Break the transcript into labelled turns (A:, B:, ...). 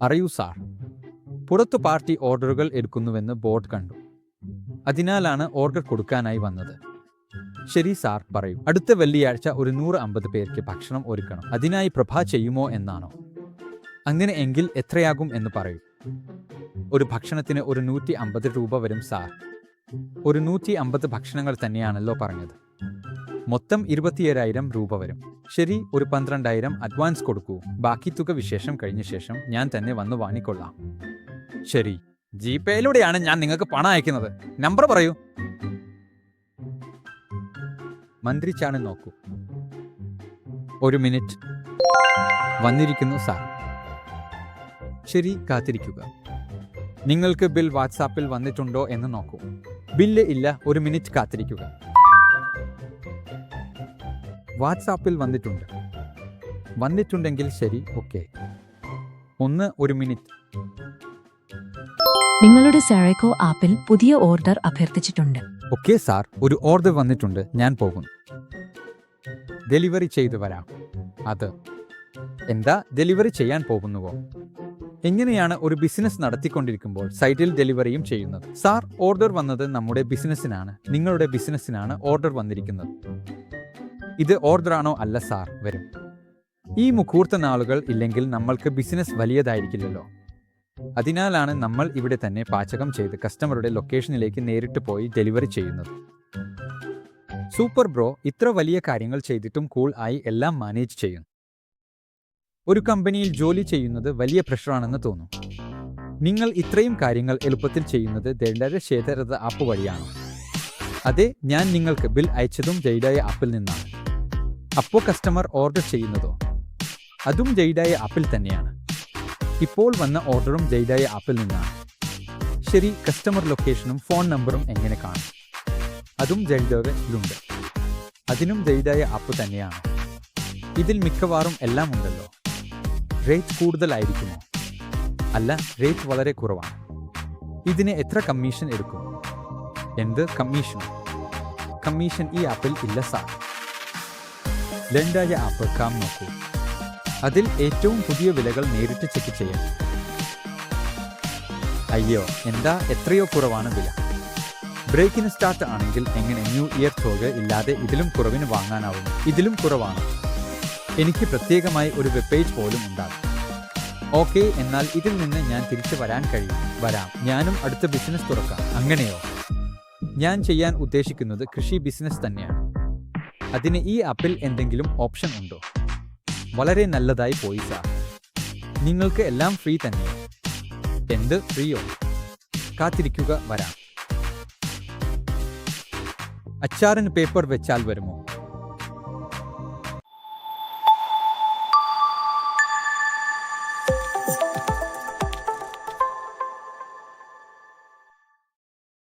A: അറിയൂ സാർ, പുറത്തു പാർട്ടി ഓർഡറുകൾ എടുക്കുന്നുവെന്ന് ബോർഡ് കണ്ടു. അതിനാലാണ് ഓർഡർ കൊടുക്കാനായി വന്നത്. ശരി സാർ, പറയൂ. അടുത്ത വെള്ളിയാഴ്ച ഒരു 150 പേർക്ക് ഭക്ഷണം ഒരുക്കണം. അതിനായി പ്രഭ ചെയ്യുമോ എന്നാണോ? അങ്ങനെ എങ്കിൽ എത്രയാകും എന്ന് പറയൂ. ഒരു ഭക്ഷണത്തിന് ഒരു 150 രൂപ വരും സാർ. ഒരു 150 ഭക്ഷണങ്ങൾ തന്നെയാണല്ലോ പറഞ്ഞത്. മൊത്തം 27,000 രൂപ വരും. ശരി, ഒരു 12,000 അഡ്വാൻസ് കൊടുക്കൂ. ബാക്കി തുക വിശേഷം കഴിഞ്ഞ ശേഷം ഞാൻ തന്നെ വന്ന് വാങ്ങിക്കൊള്ളാം. ശരി, ജിപേയിലൂടെയാണ് ഞാൻ നിങ്ങൾക്ക് പണം അയക്കുന്നത്. നമ്പർ പറയൂ. മന്ത്രി ചാണ് നോക്കൂ. ഒരു മിനിറ്റ്. വന്നിരിക്കുന്നു സാർ. ശരി, കാത്തിരിക്കുക. നിങ്ങൾക്ക് ബിൽ വാട്സാപ്പിൽ വന്നിട്ടുണ്ടോ എന്ന് നോക്കൂ. ബില്ല് ഇല്ല. ഒരു മിനിറ്റ് കാത്തിരിക്കുക. വാട്സാപ്പിൽ വന്നിട്ടുണ്ടെങ്കിൽ ശരി, ഓക്കെ. ഒരു മിനിറ്റ്.
B: നിങ്ങളുടെ സാരക്കോ ആപ്പിൽ പുതിയ ഓർഡർ അഭ്യർത്ഥിച്ചിട്ടുണ്ട്.
A: ഓക്കെ സാർ, ഒരു ഓർഡർ വന്നിട്ടുണ്ട്. ഞാൻ പോകുന്നു. ഡെലിവറി ചെയ്തു വരാം. അത് എന്താ, ഡെലിവറി ചെയ്യാൻ പോകുന്നുവോ? എങ്ങനെയാണ് ഒരു ബിസിനസ് നടത്തിക്കൊണ്ടിരിക്കുമ്പോൾ സൈറ്റിൽ ഡെലിവറിയും ചെയ്യുന്നത്? സാർ, ഓർഡർ വന്നത് നമ്മുടെ ബിസിനസ്സിനാണ്. നിങ്ങളുടെ ബിസിനസ്സിനാണ് ഓർഡർ വന്നിരിക്കുന്നത്. ഇത് ഓർഡറാണോ? അല്ല സാർ, വരും. ഈ മുഹൂർത്ത നാളുകൾ ഇല്ലെങ്കിൽ നമ്മൾക്ക് ബിസിനസ് വലിയതായിരിക്കില്ലല്ലോ. അതിനാലാണ് നമ്മൾ ഇവിടെ തന്നെ പാചകം ചെയ്ത് കസ്റ്റമറുടെ ലൊക്കേഷനിലേക്ക് നേരിട്ട് പോയി ഡെലിവറി ചെയ്യുന്നത്. സൂപ്പർ ബ്രോ, ഇത്ര വലിയ കാര്യങ്ങൾ ചെയ്തിട്ടും കൂൾ ആയി എല്ലാം മാനേജ് ചെയ്യുന്നു. ഒരു കമ്പനിയിൽ ജോലി ചെയ്യുന്നത് വലിയ പ്രഷറാണെന്ന് തോന്നും. നിങ്ങൾ ഇത്രയും കാര്യങ്ങൾ എളുപ്പത്തിൽ ചെയ്യുന്നത് ദൈഡായ ക്ഷേത്രത ആപ്പ് വഴിയാണോ? അതെ, ഞാൻ നിങ്ങൾക്ക് ബിൽ അയച്ചതും ദൈഡായ ആപ്പിൽ നിന്നാണ്. അപ്പോൾ കസ്റ്റമർ ഓർഡർ ചെയ്യുന്നതോ? അതും ദൈഡായ ആപ്പിൽ തന്നെയാണ്. ഇപ്പോൾ വന്ന ഓർഡറും ദൈഡായ ആപ്പിൽ നിന്നാണ്. ശരി, കസ്റ്റമർ ലൊക്കേഷനും ഫോൺ നമ്പറും എങ്ങനെ കാണും? അതും ദൈഡായയിലുണ്ട്. അതിനും ദൈഡായ ആപ്പ് തന്നെയാണ്. ഇതിൽ മിക്കവാറും എല്ലാം ഉണ്ടല്ലോ. റേറ്റ് കൂടുതലായിരിക്കുമോ? അല്ല, റേറ്റ് വളരെ കുറവാണ്. ഇതിന് എത്ര കമ്മീഷൻ എടുക്കും? എന്ത് കമ്മീഷൻ? കമ്മീഷൻ ഈ ആപ്പിൽ ഇല്ല സാർ. ദൈഡായ ആപ്പ് കാം നോക്കൂ. അതിൽ ഏറ്റവും പുതിയ വിലകൾ നേരിട്ട് ചെക്ക് ചെയ്യാം. അയ്യോ, എന്താ, എത്രയോ കുറവാണ് വില. ബ്രേക്കിന് സ്റ്റാർട്ട് ആണെങ്കിൽ എങ്ങനെ ന്യൂ ഇയർ തുക ഇല്ലാതെ ഇതിലും കുറവിന് വാങ്ങാനാവും? ഇതിലും കുറവാണ്. എനിക്ക് പ്രത്യേകമായി ഒരു വെബ് പേജ് പോലും ഉണ്ടാകും. ഓക്കെ, എന്നാൽ ഇതിൽ നിന്ന് ഞാൻ തിരിച്ചു വരാൻ കഴിയും. വരാം, ഞാനും അടുത്ത ബിസിനസ് തുറക്കാം. അങ്ങനെയോ? ഞാൻ ചെയ്യാൻ ഉദ്ദേശിക്കുന്നത് കൃഷി ബിസിനസ് തന്നെയാണ്. അതിന് ഈ ആപ്പിൽ എന്തെങ്കിലും ഓപ്ഷൻ ഉണ്ടോ? വളരെ നല്ലതായി പോയി സാർ. നിങ്ങൾക്ക് എല്ലാം ഫ്രീ തന്നെയോ? എന്ത് ഫ്രീയോ? കാത്തിരിക്കുക, വരാം. അച്ചാറിന് പേപ്പർ വെച്ചാൽ വരുമോ?